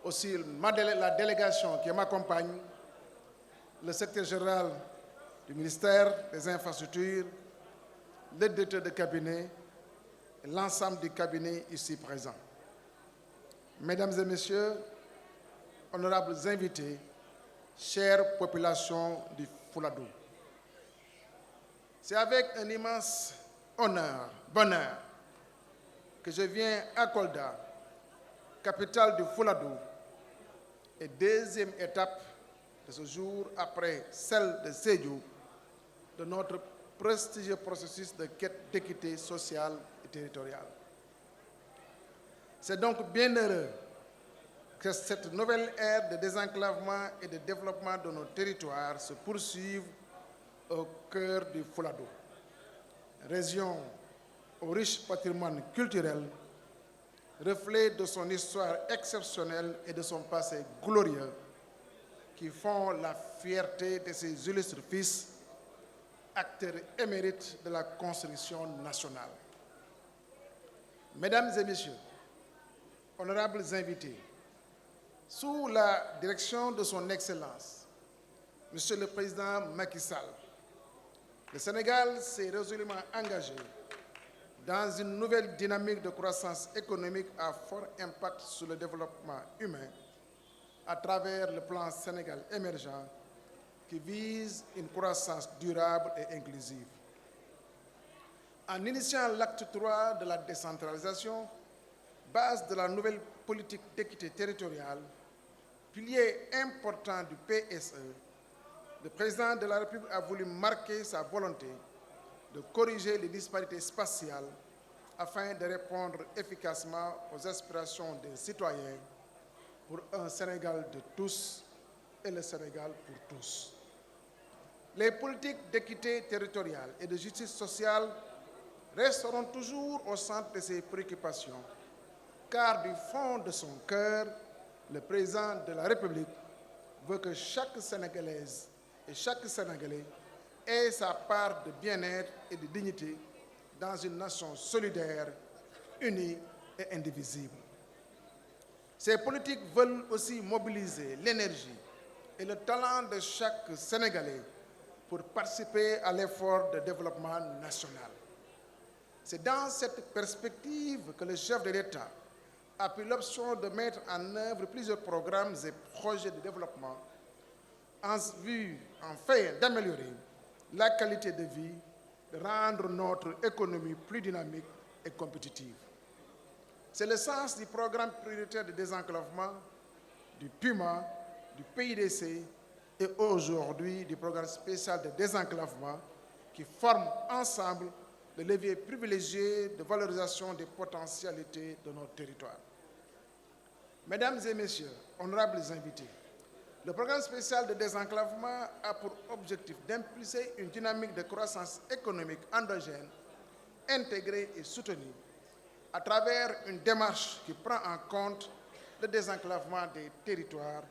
aussi la délégation qui m'accompagne, le secrétaire général du ministère des Infrastructures, le directeur de cabinet et l'ensemble du cabinet ici présent. Mesdames et messieurs, honorables invités, chère population du Fouladou, c'est avec un immense bonheur, que je viens à Kolda, capitale du Fouladou, et deuxième étape de ce jour après celle de Sédhiou, de notre prestigieux processus de quête d'équité sociale et territoriale. C'est donc bien heureux que cette nouvelle ère de désenclavement et de développement de nos territoires se poursuive au cœur du Fuladu, région au riche patrimoine culturel, reflet de son histoire exceptionnelle et de son passé glorieux, qui font la fierté de ses illustres fils, acteurs émérites de la construction nationale. Mesdames et messieurs, honorables invités, sous la direction de son Excellence, Monsieur le Président Macky Sall, le Sénégal s'est résolument engagé dans une nouvelle dynamique de croissance économique à fort impact sur le développement humain à travers le plan Sénégal émergent qui vise une croissance durable et inclusive. En initiant l'acte 3 de la décentralisation, base de la nouvelle politique d'équité territoriale, pilier important du PSE, le président de la République a voulu marquer sa volonté de corriger les disparités spatiales afin de répondre efficacement aux aspirations des citoyens pour un Sénégal de tous et le Sénégal pour tous. Les politiques d'équité territoriale et de justice sociale resteront toujours au centre de ses préoccupations, car du fond de son cœur, le président de la République veut que chaque Sénégalaise et chaque Sénégalais ait sa part de bien-être et de dignité dans une nation solidaire, unie et indivisible. Ces politiques veulent aussi mobiliser l'énergie et le talent de chaque Sénégalais pour participer à l'effort de développement national. C'est dans cette perspective que le chef de l'État a pris l'option de mettre en œuvre plusieurs programmes et projets de développement en vue, enfin, d'améliorer la qualité de vie, de rendre notre économie plus dynamique et compétitive. C'est le sens du programme prioritaire de désenclavement, du PUMA, du PIDC et aujourd'hui du programme spécial de désenclavement qui forment ensemble le levier privilégié de valorisation des potentialités de nos territoires. Mesdames et messieurs, honorables invités, le programme spécial de désenclavement a pour objectif d'impulser une dynamique de croissance économique endogène, intégrée et soutenue, à travers une démarche qui prend en compte le désenclavement des territoires,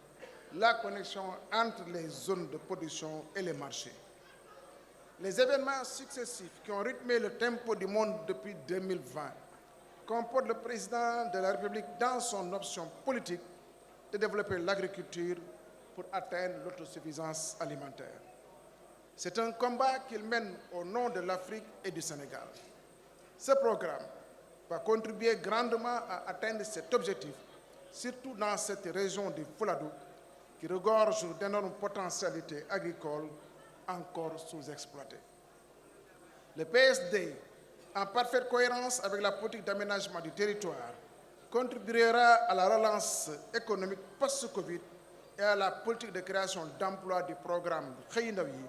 la connexion entre les zones de production et les marchés. Les événements successifs qui ont rythmé le tempo du monde depuis 2020 comportent le président de la République dans son option politique de développer l'agriculture pour atteindre l'autosuffisance alimentaire. C'est un combat qu'il mène au nom de l'Afrique et du Sénégal. Ce programme va contribuer grandement à atteindre cet objectif, surtout dans cette région du Fuladu, qui regorge d'énormes potentialités agricoles encore sous-exploitées. Le PSD, en parfaite cohérence avec la politique d'aménagement du territoire, contribuera à la relance économique post-Covid et à la politique de création d'emplois du programme Xëy Ndaw Yi.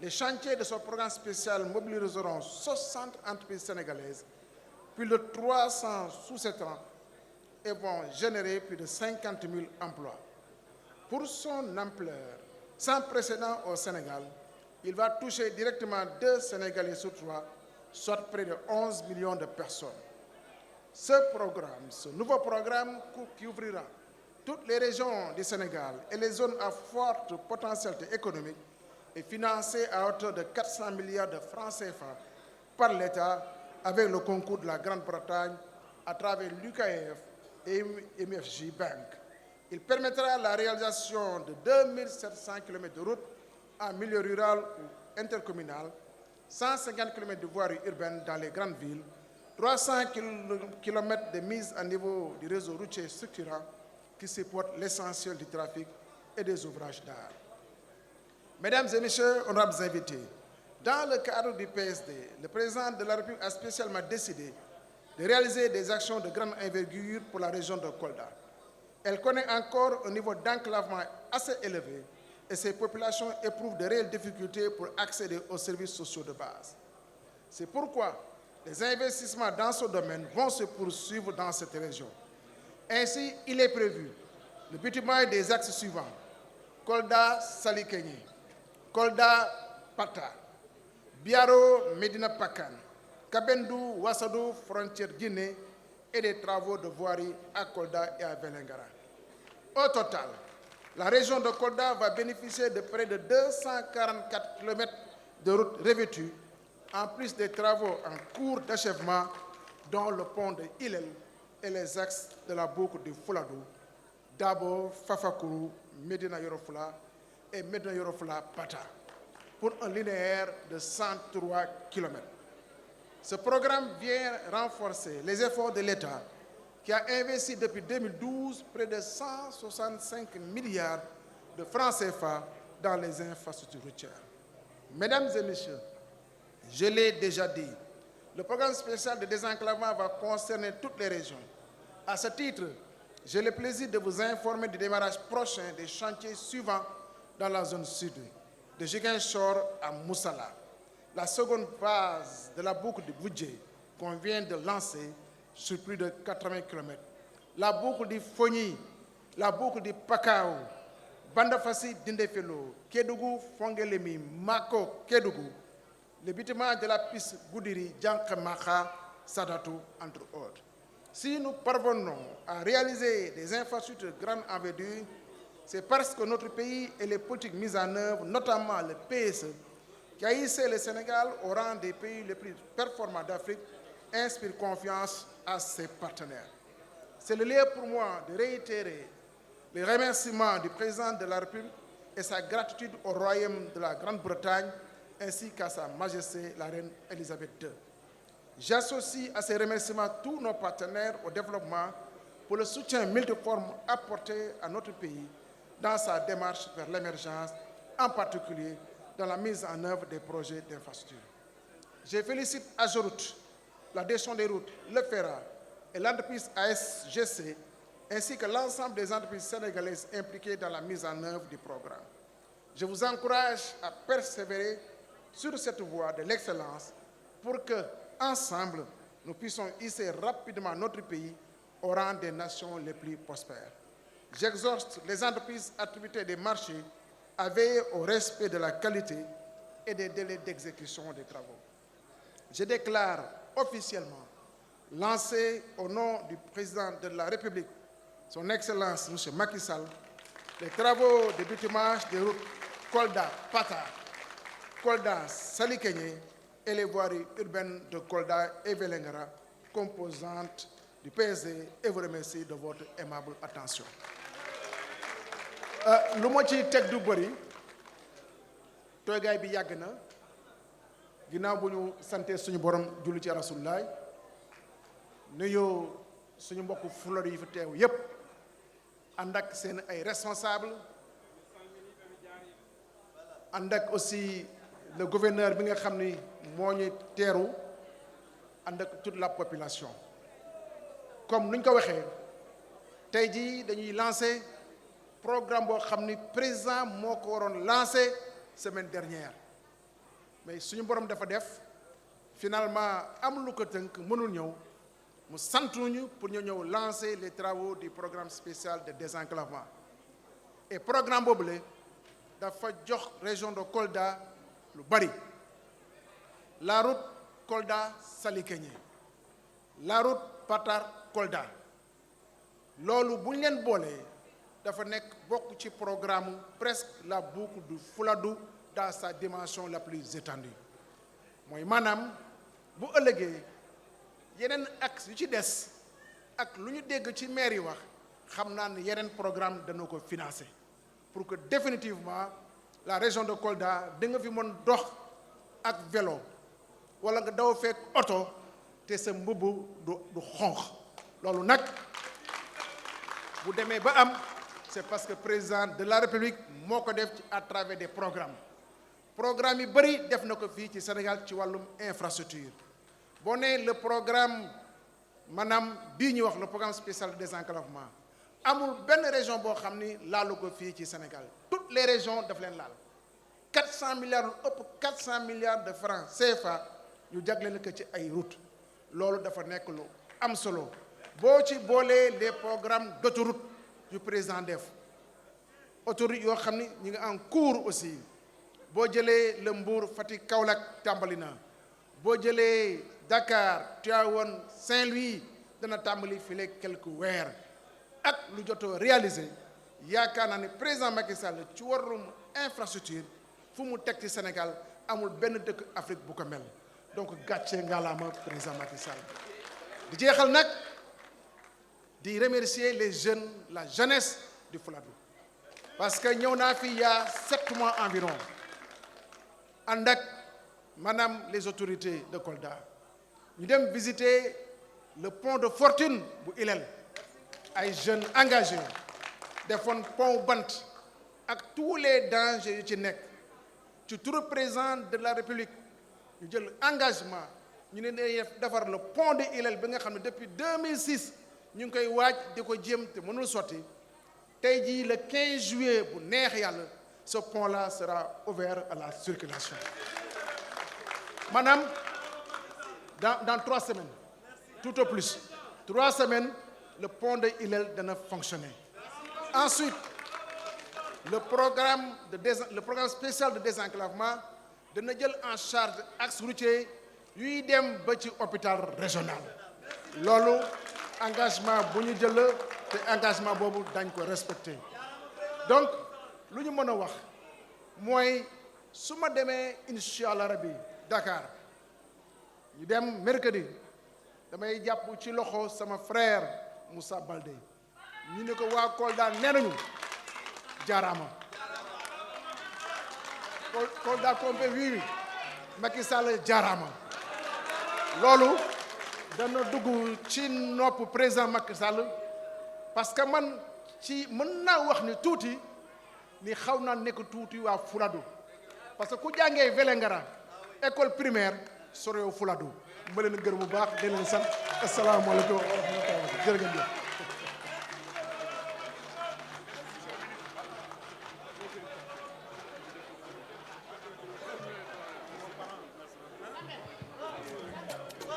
Les chantiers de ce programme spécial mobiliseront 60 entreprises sénégalaises, plus de 300 sous-traitants et vont générer plus de 50 000 emplois. Pour son ampleur, sans précédent au Sénégal, il va toucher directement 2 Sénégalais sur 3, soit près de 11 millions de personnes. Ce nouveau programme qui ouvrira toutes les régions du Sénégal et les zones à forte potentialité économique est financé à hauteur de 400 milliards de francs CFA par l'État avec le concours de la Grande-Bretagne à travers l'UKF et MFJ Bank. Il permettra la réalisation de 2700 km de routes en milieu rural ou intercommunal, 150 km de voiries urbaines dans les grandes villes, 300 km de mise à niveau du réseau routier structurant qui supporte l'essentiel du trafic et des ouvrages d'art. Mesdames et messieurs, honorables invités, dans le cadre du PSD, le président de la République a spécialement décidé de réaliser des actions de grande envergure pour la région de Kolda. Elle connaît encore un niveau d'enclavement assez élevé et ses populations éprouvent de réelles difficultés pour accéder aux services sociaux de base. C'est pourquoi les investissements dans ce domaine vont se poursuivre dans cette région. Ainsi, il est prévu le bitumage des axes suivants: Kolda-Salikeñe, Kolda-Pata, Biaro-Medina Pakan, Kabendou-Wassadou, frontière Guinée, et des travaux de voirie à Kolda et à Vélingara. Au total, la région de Kolda va bénéficier de près de 244 km de routes revêtues, en plus des travaux en cours d'achèvement, dont le pont de Hillel et les axes de la boucle du Fouladou, Dabo, Fafakuru, Medina Yoro Fula et Medina Yoro Fula Pata, pour un linéaire de 103 km. Ce programme vient renforcer les efforts de l'État, qui a investi depuis 2012 près de 165 milliards de francs CFA dans les infrastructures routières. Mesdames et messieurs, je l'ai déjà dit, le programme spécial de désenclavement va concerner toutes les régions. À ce titre, j'ai le plaisir de vous informer du démarrage prochain des chantiers suivants dans la zone sud, de Ziguinchor à Moussala. La seconde phase de la boucle de Boudjé qu'on vient de lancer sur plus de 80 km. La boucle du Fogny, la boucle du Pakao, Bandafassi Dindefelo, Kédougou, Fongelemi, Mako, Kédougou, le bitumage de la piste Goudiri, Djankamaka, Sadatou, entre autres. Si nous parvenons à réaliser des infrastructures de grande envergure, c'est parce que notre pays et les politiques mises en œuvre, notamment le PSE, qui a hissé le Sénégal au rang des pays les plus performants d'Afrique, inspire confiance à ses partenaires. C'est le lieu pour moi de réitérer les remerciements du président de la République et sa gratitude au Royaume de la Grande-Bretagne ainsi qu'à sa Majesté la Reine Elisabeth II. J'associe à ces remerciements tous nos partenaires au développement pour le soutien multiforme apporté à notre pays dans sa démarche vers l'émergence, en particulier dans la mise en œuvre des projets d'infrastructure. Je félicite AGEROUTE, la Direction des routes, le FERA et l'entreprise ASGC, ainsi que l'ensemble des entreprises sénégalaises impliquées dans la mise en œuvre du programme. Je vous encourage à persévérer sur cette voie de l'excellence pour que, ensemble, nous puissions hisser rapidement notre pays au rang des nations les plus prospères. J'exhorte les entreprises attributées des marchés à veiller au respect de la qualité et des délais d'exécution des travaux. Je déclare officiellement lancé au nom du président de la République, son Excellence M. Macky Sall, les travaux de bitumage des routes Kolda-Pata, Kolda-Salikeñe et les voiries urbaines de Kolda et Vélingara, composantes du PSD, et vous remercie de votre aimable attention. lu ma ci teg du bëri toogaay bi yàgg na ginnaaw bu ñu sante suñu borom julli ci Rasulullaay nuyoo suñu mbokk Fuladu yi fi teew yépp ànd ak seen ay responsable ànd ak aussi le gouverneur bi nga xam ni moo ñu teeru ànd ak toute la population comme nuñ ko waxee tey jii dañuy lancer programme boo xam ni président moo ko waroon lancé semaine dernière mais suñu borom dafa def finalement am lu ko tënk mënul ñëw mu santuñu pour ñu ñëw lancer les travaux du programme spécial de désenclavement et programme boobule dafa jox région de Kolda lu bari la route Kolda Salikeñe la route Patar Kolda loolu bu ñu leen boolee dafa nekk bokk ci programme presque la boucle du Fouladou dans sa dimension la plus étendue mooy maanaam bu ëllëgee yeneen axe yu ci des ak lu ñu dégg ci maire yi wax xam naa ne yeneen programme dana ko financer pour que définitivement la région de Kolda da nga fi mën dox ak vélo wala nga daw fekk oto te sa mbubb du xonq loolu nag bu demee ba am c'est parce que président de la République moo ko def à travers des programmes yi bëri def na ko fii ci Sénégal ci wàllum infrastructure boo nee le programme maanaam bii ñuy wax le programme spécial de désenclavement amul benn région boo xam ni laalu ko fii ci Sénégal toutes les régions daf leen laal 400 milliards lu ëpp 400 milliards de francs CFA ñu jagleel ko ci ay routes loolu dafa nekk lu am solo boo ci boolee les programmes d'autoroute yu président def autoroute yoo xam ni ñu ngi en cours aussi boo jëlee le Mbour Fatick Kaolack tàmbali na boo jëlee Dakar Tivaouane Saint-Louis dana tàmbali file quelques weer ak lu jotoo réalisé yaakaar naa ne président Macky Sall ci warum infrastructure fu mu teg ci Sénégal amul benn dëkk Afrique bu ko mel donc gàcce ngalaama président Macky Sall di jeexal nag di remercier les jeunes la jeunesse du Fouladou parce que ñëw naa fi il y a 7 mois environ ànd ak maanaam les autorités de Kolda ñu dem visiter le pont de fortune bu Ilel ay jeunes engagés defoon pont bant ak tous les dangers yu ci nekk ci turu président de la République ñu jël engagement ñu ne dañuy defar le pont de Ilel bi nga xam ne depuis 2006 ñu ngi koy waaj di ko jéem te mënul sotti tey jii le 15 juillet bu neex yàlla ce pont là sera ouvert à la circulation maanaam dans 3 semaines tout au plus 3 semaines le pont de Ilel dana fonctionner. Ensuite le programme spécial de désenclavement dana jël en charge axe routier yuy dem ba ci hôpital régional loolu engagement bu ñu jël te engagement boobu dañ ko respecter donc lu ñu mën a wax mooy su ma demee incha allah rabi Dakar ñu dem mercredi damay jàpp ci loxo sama frère Moussa Baldé ñu ne ko waa Kolda nee nañu jaaraama Kolda Kompe wii Macky Sall jaaraama loolu dana dugg ci nopp président Macky Sall parce que man ci mën naa wax ni tuuti ni xaw naa nekk tuuti waa Fouladou parce que ku jàngee Vélingara école primaire sorew Fouladou ma leen gërëm bu baax di leen sant asalaamaaleykum wa rahmatulah jërëjëf.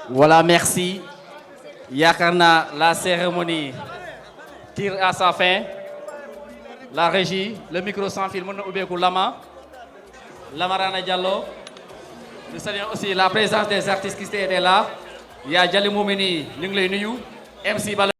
Voilà, merci. Yakarna, la cérémonie tire à sa fin. La régie, le micro sans fil, Lama Rana Diallo. Nous saluons aussi la présence des artistes qui étaient là. Il y a Djali Moumeni, MC Bala.